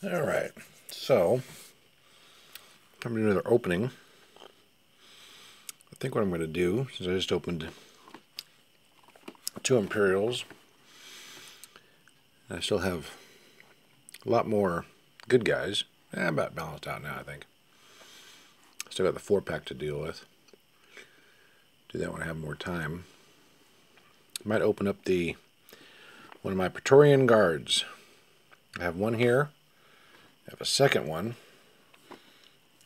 Alright, so I'm going to do another opening. I think what I'm going to do, since I just opened 2 Imperials, I still have a lot more good guys. About balanced out now, I think. Still got the 4-pack to deal with. Do that when I have more time. Might open up one of my Praetorian Guards. I have one here. I have a second one.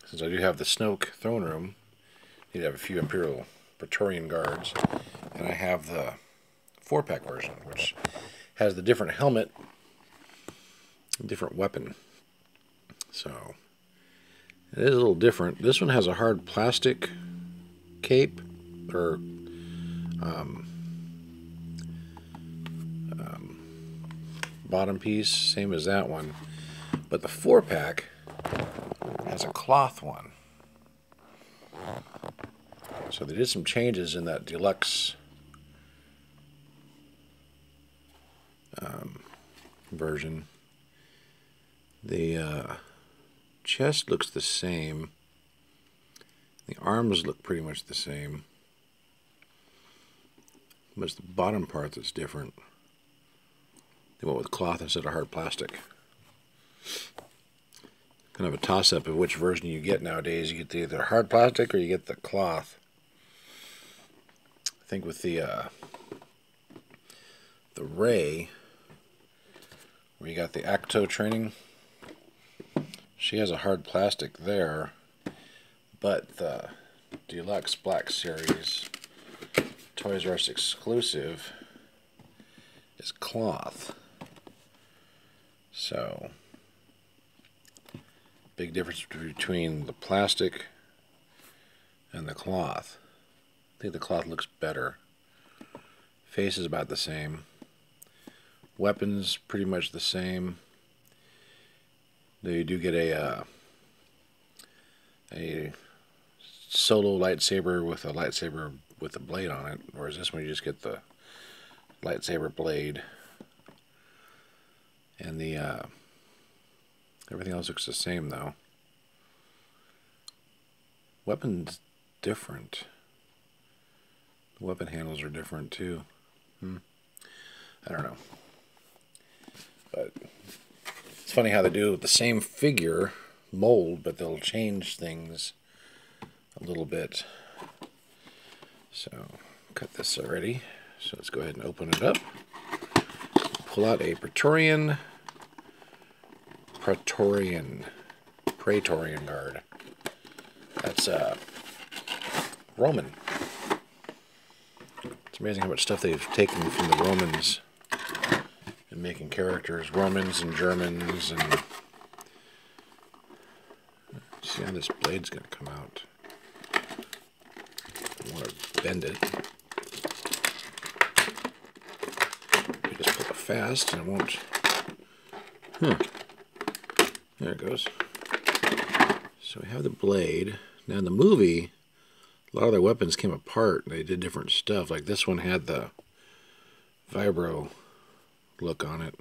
Since I do have the Snoke throne room, I need to have a few Imperial Praetorian Guards. And I have the 4-pack version, which has the different helmet, different weapon. So it is a little different. This one has a hard plastic cape, or bottom piece, same as that one. But the 4-pack has a cloth one. So they did some changes in that deluxe version. The chest looks the same. The arms look pretty much the same. But it's the bottom part that's different. They went with cloth instead of hard plastic. Kind of a toss-up of which version you get nowadays. You get either hard plastic or you get the cloth. I think with the Rey, where you got the Acto training, she has a hard plastic there, but the Deluxe Black Series Toys R Us exclusive is cloth. So, big difference between the plastic and the cloth. I think the cloth looks better. Face is about the same. Weapons pretty much the same. Though you do get a solo lightsaber with a blade on it, whereas this one you just get the lightsaber blade. And the everything else looks the same though. Weapons different. The weapon handles are different too. I don't know. But it's funny how they do the same figure mold, but they'll change things a little bit. So, cut this already. So let's go ahead and open it up. Pull out a Praetorian Guard. That's Roman. It's amazing how much stuff they've taken from the Romans and making characters. Romans and Germans, and see how this blade's going to come out. I want to bend it. You just pull it fast and it won't. There it goes. So we have the blade. Now in the movie, a lot of their weapons came apart. They did different stuff. Like this one had the vibro look on it.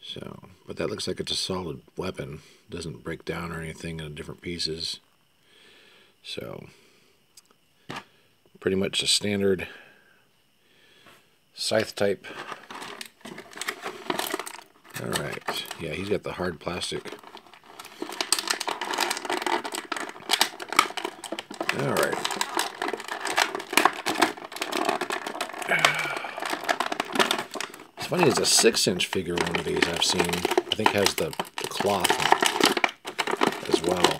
So, but that looks like it's a solid weapon. It doesn't break down or anything into different pieces. So, pretty much a standard scythe type. Alright, yeah, he's got the hard plastic. Alright. It's funny, it's a 6-inch figure, one of these I've seen. I think has the cloth as well.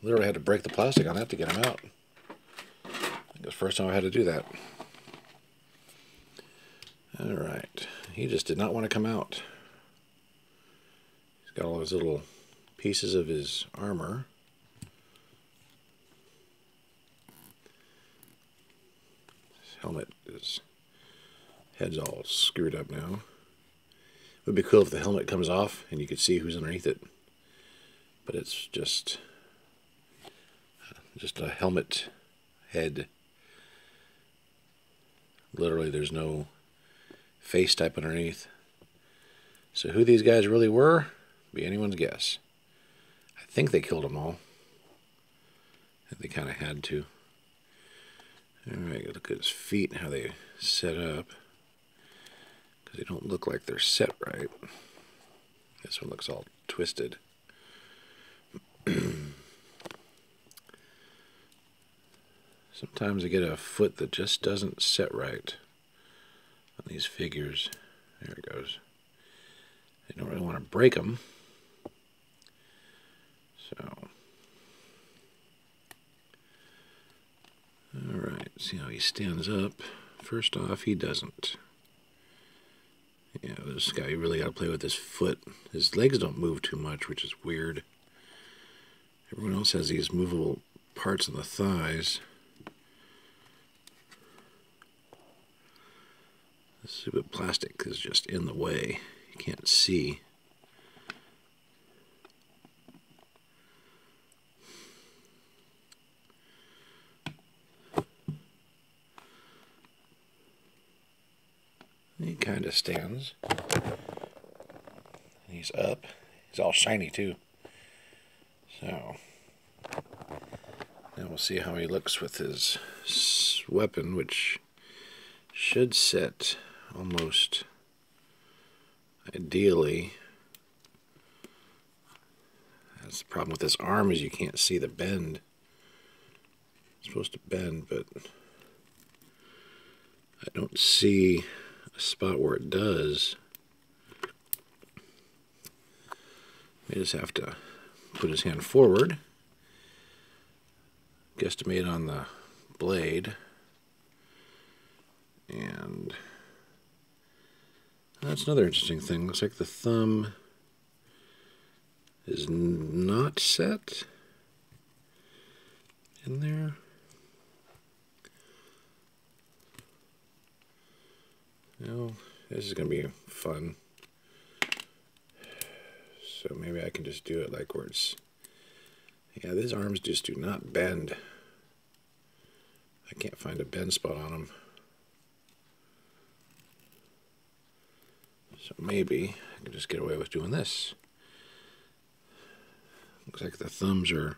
Literally had to break the plastic on that to get him out. I think it's the first time I had to do that. Alright, he just did not want to come out. He's got all those little pieces of his armor. His helmet, his head's all screwed up now. It would be cool if the helmet comes off and you could see who's underneath it. But it's just a helmet head Literally, there's no face type underneath. So who these guys really were, be anyone's guess. I think they killed them all. They kind of had to. Alright, look at his feet and how they set up. Because they don't look like they're set right. This one looks all twisted. Sometimes I get a foot that just doesn't set right on these figures. There it goes. I don't really want to break them. So, alright, see how he stands up. First off, he doesn't. Yeah, this guy, you really got to play with his foot. His legs don't move too much, which is weird. Everyone else has these movable parts on the thighs. This stupid plastic is just in the way. You can't see. He kind of stands. He's up. He's all shiny too. So, now we'll see how he looks with his weapon, which should set almost ideally. That's the problem with this arm, is you can't see the bend. It's supposed to bend, but I don't see a spot where it does. I just have to put his hand forward, guesstimate on the blade, and that's another interesting thing. Looks like the thumb is not set in there. Well, this is going to be fun. So maybe I can just do it like where it's... Yeah, these arms just do not bend. I can't find a bend spot on them. So maybe I can just get away with doing this. Looks like the thumbs are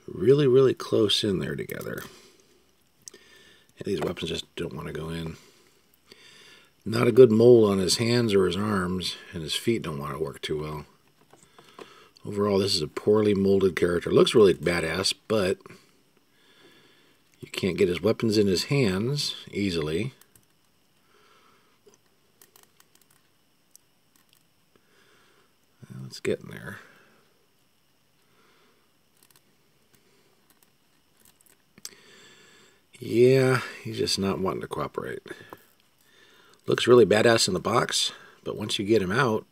really, really close in there together. Yeah, these weapons just don't want to go in. Not a good mold on his hands or his arms, and his feet don't want to work too well. Overall, this is a poorly molded character. Looks really badass, but you can't get his weapons in his hands easily. Well, it's getting there. Yeah, he's just not wanting to cooperate. Looks really badass in the box, but once you get him out,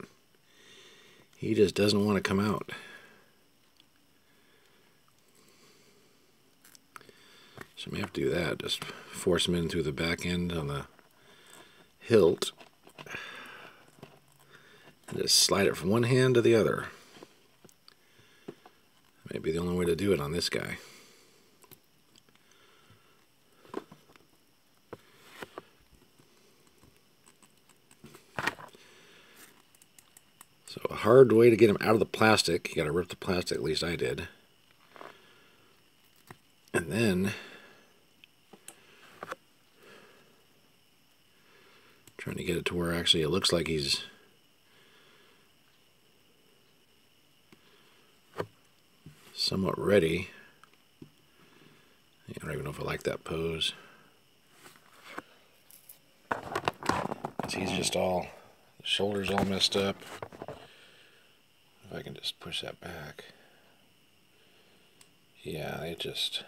he just doesn't want to come out. So I may have to do that. Just force him in through the back end on the hilt. And just slide it from one hand to the other. Maybe the only way to do it on this guy. So a hard way to get him out of the plastic. You got to rip the plastic, at least I did. And then trying to get it to where actually it looks like he's somewhat ready. I don't even know if I like that pose. He's just all, the shoulders all messed up. If I can just push that back. Yeah, it just,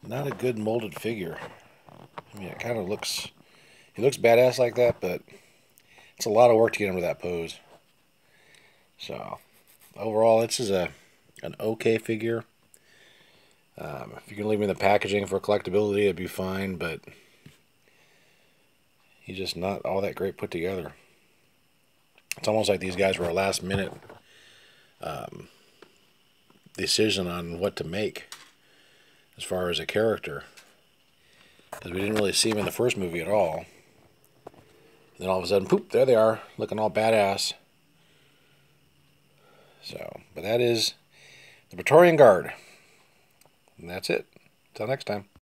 not a good molded figure. I mean, it kind of looks, he looks badass like that, but it's a lot of work to get him to that pose. So, overall, this is an okay figure. If you can leave me the packaging for collectability, it'd be fine, but he's just not all that great put together. It's almost like these guys were a last minute decision on what to make as far as a character. Because we didn't really see them in the first movie at all. And then all of a sudden, poop, there they are, looking all badass. So, but that is the Praetorian Guard. And that's it. Until next time.